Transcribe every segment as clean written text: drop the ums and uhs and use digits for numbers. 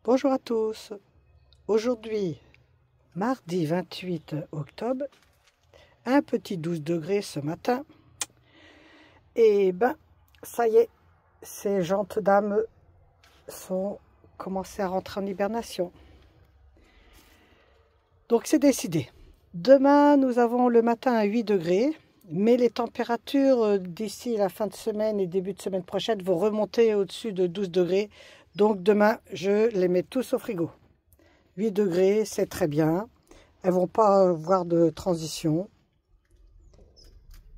Bonjour à tous. Aujourd'hui, mardi 28 octobre, un petit 12 degrés ce matin. Et ben, ça y est, ces gentes dames sont commencées à rentrer en hibernation. Donc c'est décidé. Demain, nous avons le matin à 8 degrés, mais les températures d'ici la fin de semaine et début de semaine prochaine vont remonter au-dessus de 12 degrés. Donc demain, je les mets tous au frigo. 8 degrés, c'est très bien. Elles ne vont pas avoir de transition.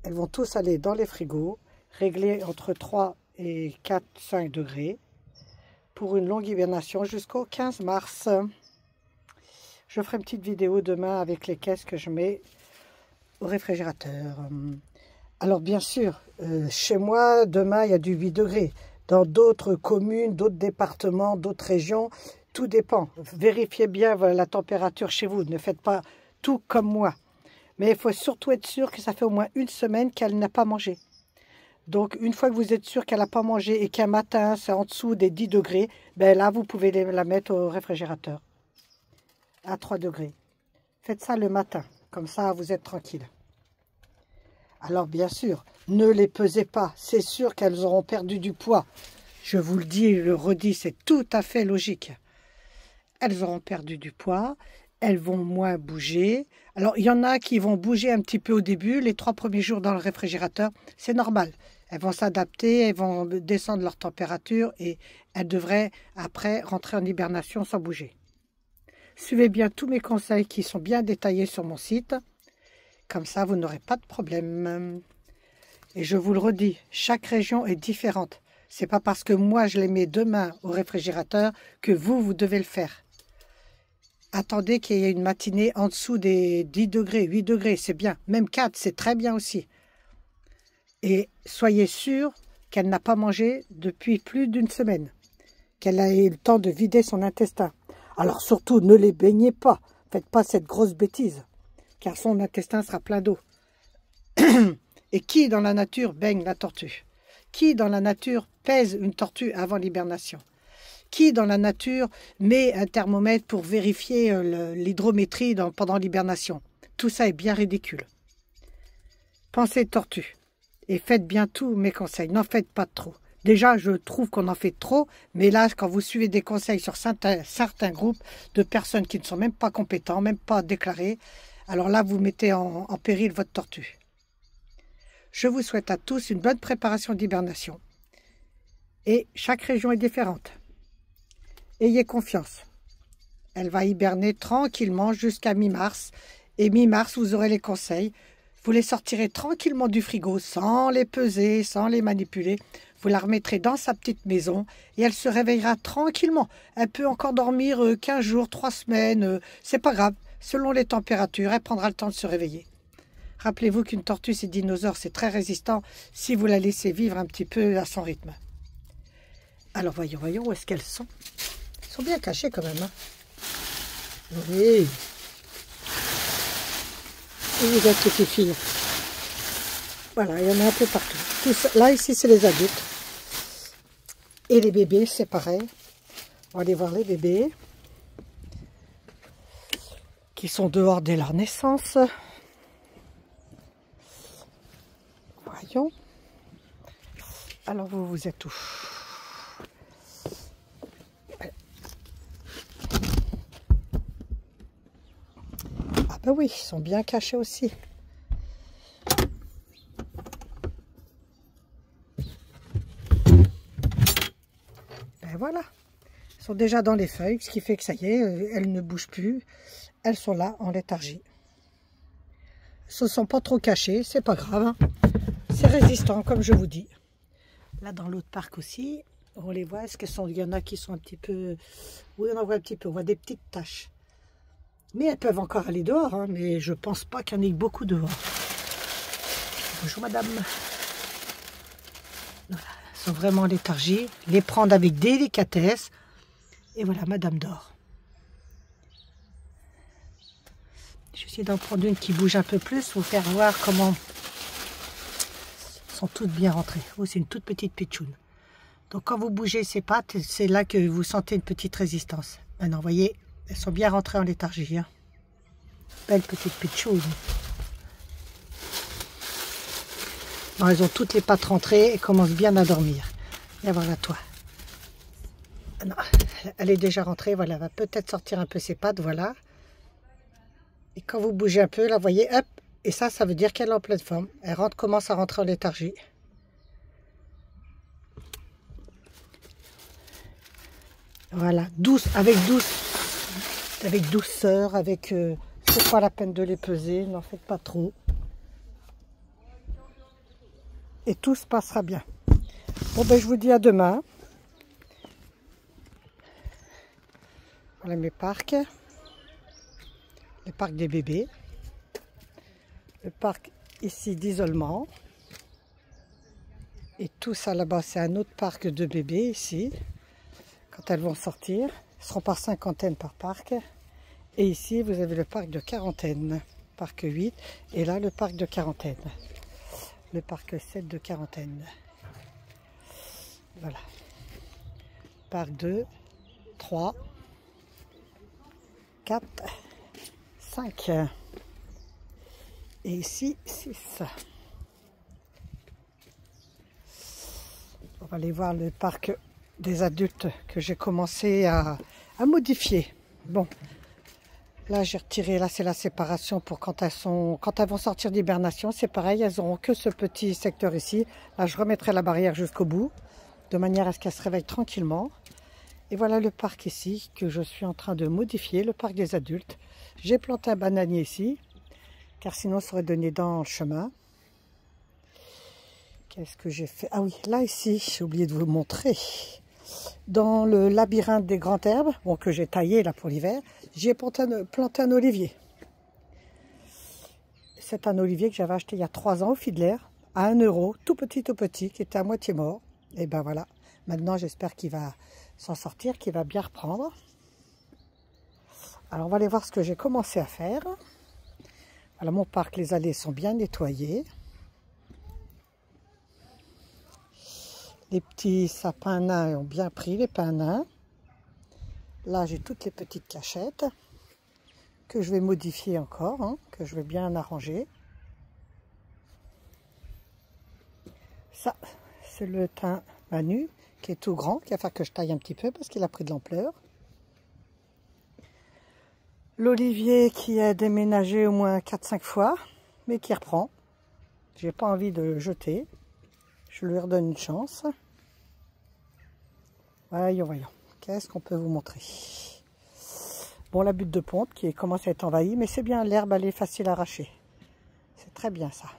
Elles vont tous aller dans les frigos, réglés entre 3 et 4, 5 degrés, pour une longue hibernation jusqu'au 15 mars. Je ferai une petite vidéo demain avec les caisses que je mets au réfrigérateur. Alors bien sûr, chez moi, demain, il y a du 8 degrés. Dans d'autres communes, d'autres départements, d'autres régions, tout dépend. Vérifiez bien la température chez vous. Ne faites pas tout comme moi. Mais il faut surtout être sûr que ça fait au moins une semaine qu'elle n'a pas mangé. Donc, une fois que vous êtes sûr qu'elle n'a pas mangé et qu'un matin, c'est en dessous des 10 degrés, ben là, vous pouvez la mettre au réfrigérateur à 3 degrés. Faites ça le matin. Comme ça, vous êtes tranquille. Alors, bien sûr, ne les pesez pas. C'est sûr qu'elles auront perdu du poids. Je vous le dis et le redis, c'est tout à fait logique. Elles auront perdu du poids. Elles vont moins bouger. Alors, il y en a qui vont bouger un petit peu au début. Les 3 premiers jours dans le réfrigérateur, c'est normal. Elles vont s'adapter, elles vont descendre leur température et elles devraient, après, rentrer en hibernation sans bouger. Suivez bien tous mes conseils qui sont bien détaillés sur mon site. Comme ça, vous n'aurez pas de problème. Et je vous le redis, chaque région est différente. C'est pas parce que moi, je les mets demain au réfrigérateur que vous devez le faire. Attendez qu'il y ait une matinée en dessous des 10 degrés, 8 degrés, c'est bien. Même 4, c'est très bien aussi. Et soyez sûr qu'elle n'a pas mangé depuis plus d'une semaine. Qu'elle a eu le temps de vider son intestin. Alors surtout, ne les baignez pas. Faites pas cette grosse bêtise. Car son intestin sera plein d'eau. Et qui dans la nature baigne la tortue? Qui dans la nature pèse une tortue avant l'hibernation? Qui dans la nature met un thermomètre pour vérifier l'hydrométrie pendant l'hibernation? Tout ça est bien ridicule. Pensez tortue et faites bien tous mes conseils. N'en faites pas trop. Déjà, je trouve qu'on en fait trop, mais là, quand vous suivez des conseils sur certains groupes de personnes qui ne sont même pas compétents, même pas déclarés, alors là, vous mettez en péril votre tortue. Je vous souhaite à tous une bonne préparation d'hibernation. Et chaque région est différente. Ayez confiance. Elle va hiberner tranquillement jusqu'à mi-mars. Et mi-mars, vous aurez les conseils. Vous les sortirez tranquillement du frigo, sans les peser, sans les manipuler. Vous la remettrez dans sa petite maison et elle se réveillera tranquillement. Elle peut encore dormir 15 jours, 3 semaines. C'est pas grave. Selon les températures, elle prendra le temps de se réveiller. Rappelez-vous qu'une tortue, c'est dinosaure, c'est très résistant si vous la laissez vivre un petit peu à son rythme. Alors voyons où est-ce qu'elles sont. Elles sont bien cachées quand même. Hein. Oui. Et vous êtes petites filles. Voilà, il y en a un peu partout. Là, ici, c'est les adultes. Et les bébés, c'est pareil. On va aller voir les bébés. Qui sont dehors dès leur naissance. Voyons. Alors, vous êtes où? Ah ben oui, ils sont bien cachés aussi. Ben voilà. Ils sont déjà dans les feuilles, ce qui fait que ça y est, elles ne bougent plus. Elles sont là en léthargie. Elles ne sont pas trop cachées, c'est pas grave. Hein. C'est résistant, comme je vous dis. Là, dans l'autre parc aussi, on les voit. Est-ce qu'il y en a qui sont un petit peu... Oui, on en voit un petit peu. On voit des petites taches. Mais elles peuvent encore aller dehors. Hein, mais je pense pas qu'il y en ait beaucoup dehors. Bonjour, madame. Voilà, elles sont vraiment en léthargie. Les prendre avec délicatesse. Et voilà, madame dort. Je vais essayer d'en prendre une qui bouge un peu plus, vous faire voir comment elles sont toutes bien rentrées. Oh, c'est une toute petite pitchoune. Donc quand vous bougez ces pattes, c'est là que vous sentez une petite résistance. Maintenant, vous voyez, elles sont bien rentrées en léthargie. Hein. Belle petite pitchoune. Bon, elles ont toutes les pattes rentrées et commencent bien à dormir. Et voilà toi. Non, elle est déjà rentrée, voilà, elle va peut-être sortir un peu ses pattes, voilà. Et quand vous bougez un peu, là, vous voyez, hop, et ça veut dire qu'elle est en pleine forme. Elle commence à rentrer en léthargie. Voilà, avec douceur, c'est pas la peine de les peser, n'en faites pas trop. Et tout se passera bien. Bon ben je vous dis à demain. Voilà mes parcs. Le parc des bébés. Le parc ici d'isolement. Et tout ça là-bas, c'est un autre parc de bébés ici. Quand elles vont sortir, elles seront par cinquantaine par parc. Et ici, vous avez le parc de quarantaine, parc 8. Et là, le parc de quarantaine. Le parc 7 de quarantaine. Voilà. Parc 2, 3, 4, 5. Et ici, 6. On va aller voir le parc des adultes que j'ai commencé à modifier. Bon, là j'ai retiré, là c'est la séparation pour quand elles vont sortir d'hibernation, c'est pareil, elles n'auront que ce petit secteur ici. Là je remettrai la barrière jusqu'au bout, de manière à ce qu'elles se réveillent tranquillement. Et voilà le parc ici que je suis en train de modifier, le parc des adultes. J'ai planté un bananier ici, car sinon ça aurait donné dans le chemin. Qu'est-ce que j'ai fait? Ah oui, là ici, j'ai oublié de vous montrer. Dans le labyrinthe des grandes herbes, bon, que j'ai taillé là pour l'hiver, j'ai planté un olivier. C'est un olivier que j'avais acheté il y a 3 ans au Fiedler, à 1 €, tout petit, qui était à moitié mort. Et ben voilà, maintenant j'espère qu'il va s'en sortir, qu'il va bien reprendre. Alors on va aller voir ce que j'ai commencé à faire. Voilà, mon parc, les allées sont bien nettoyées. Les petits sapins nains ont bien pris, les pins nains. Là, j'ai toutes les petites cachettes que je vais modifier encore, hein, que je vais bien arranger. Ça, c'est le thym Manu qui est tout grand, qui va faire que je taille un petit peu parce qu'il a pris de l'ampleur. L'olivier qui a déménagé au moins 4-5 fois, mais qui reprend. J'ai pas envie de le jeter. Je lui redonne une chance. Voyons. Qu'est-ce qu'on peut vous montrer? Bon, la butte de ponte qui commence à être envahie, mais c'est bien, l'herbe, elle est facile à arracher. C'est très bien ça.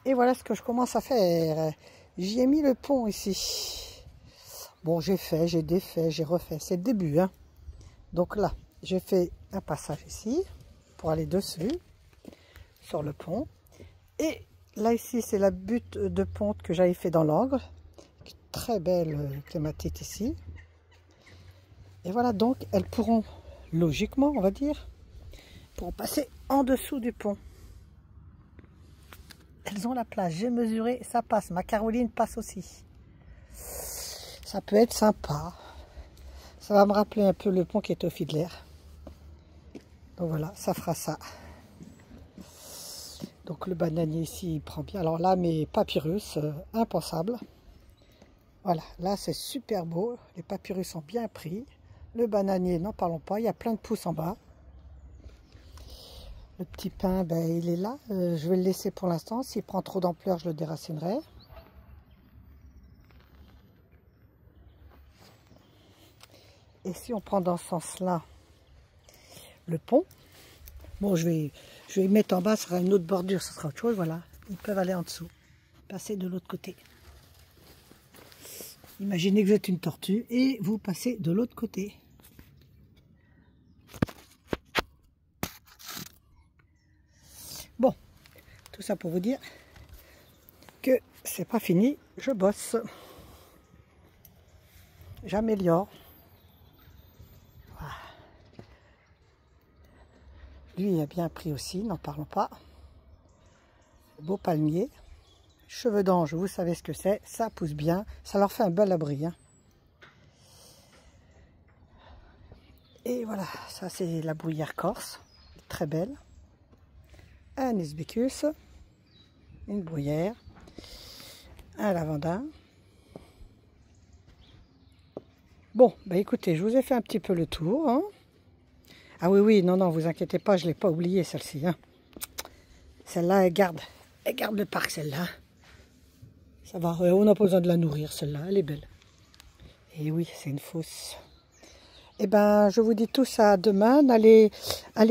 Et voilà ce que je commence à faire. J'y ai mis le pont ici. Bon, j'ai fait, j'ai défait, j'ai refait. C'est le début, hein. Donc là, j'ai fait un passage ici pour aller dessus, sur le pont. Et là, ici, c'est la butte de ponte que j'avais fait dans l'angle. Très belle clématite ici. Et voilà, donc, elles pourront, logiquement, on va dire, pour passer en dessous du pont. Elles ont la place, j'ai mesuré, ça passe. Ma Caroline passe aussi. Ça peut être sympa. Ça va me rappeler un peu le pont qui est au Fiedler. Donc voilà, ça fera ça. Donc le bananier ici, il prend bien. Alors là, mes papyrus, impensables. Voilà, là c'est super beau. Les papyrus sont bien pris. Le bananier, n'en parlons pas, il y a plein de pousses en bas. Le petit pin, ben, il est là. Je vais le laisser pour l'instant. S'il prend trop d'ampleur, je le déracinerai. Et si on prend dans ce sens-là, le pont, bon, je vais mettre en bas, ce sera une autre bordure, ce sera autre chose, voilà. Ils peuvent aller en dessous, passer de l'autre côté. Imaginez que vous êtes une tortue et vous passez de l'autre côté. Bon, tout ça pour vous dire que c'est pas fini, je bosse. J'améliore. Voilà. Lui, il a bien pris aussi, n'en parlons pas. Beau palmier. Cheveux d'ange, vous savez ce que c'est, ça pousse bien, ça leur fait un bel abri. Hein. Et voilà, ça c'est la bruyère corse, très belle. Un Hibiscus, une bruyère, un lavanda. Bon, bah écoutez, je vous ai fait un petit peu le tour. Hein. Ah oui, oui, non, non, vous inquiétez pas, je ne l'ai pas oublié celle-ci. Hein. Celle-là, elle garde le parc, celle-là. Ça va, on n'a pas besoin de la nourrir, celle-là, elle est belle. Et oui, c'est une fausse. Eh ben, je vous dis tous à demain. Allez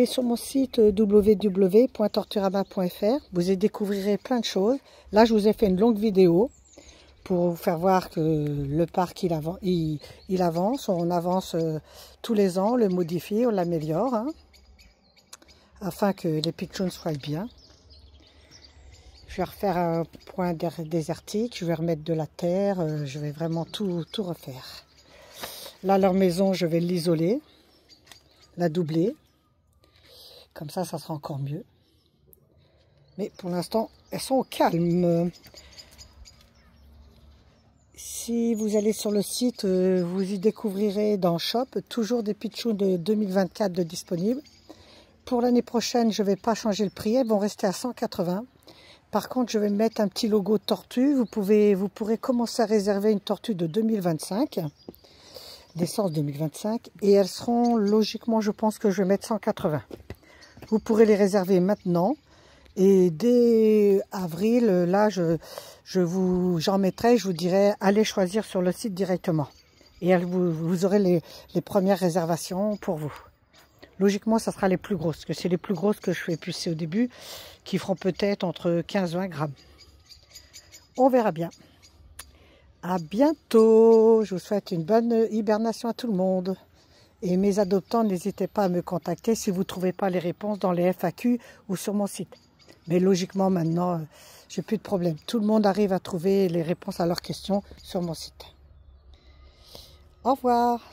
sur mon site www.torturama.fr. Vous y découvrirez plein de choses. Là, je vous ai fait une longue vidéo pour vous faire voir que le parc, il avance. On avance tous les ans, on le modifie, on l'améliore, hein, afin que les pitchouns soient bien. Je vais refaire un point désertique, je vais remettre de la terre, je vais vraiment tout refaire. Là, leur maison, je vais l'isoler, la doubler. Comme ça sera encore mieux. Mais pour l'instant, elles sont au calme. Si vous allez sur le site, vous y découvrirez dans Shop toujours des pitchouns de 2024 de disponibles. Pour l'année prochaine, je ne vais pas changer le prix, elles vont rester à 180. Par contre, je vais mettre un petit logo tortue. Vous pourrez commencer à réserver une tortue de 2025, naissance 2025, et elles seront logiquement, je pense que je vais mettre 180. Vous pourrez les réserver maintenant. Et dès avril, là, j'en mettrai, je vous dirai, allez choisir sur le site directement. Et vous aurez les premières réservations pour vous. Logiquement, ça sera les plus grosses, parce que c'est les plus grosses que je fais pucer au début, qui feront peut-être entre 15 et 20 grammes. On verra bien. À bientôt. Je vous souhaite une bonne hibernation à tout le monde. Et mes adoptants, n'hésitez pas à me contacter si vous ne trouvez pas les réponses dans les FAQ ou sur mon site. Mais logiquement, maintenant, j'ai plus de problème. Tout le monde arrive à trouver les réponses à leurs questions sur mon site. Au revoir.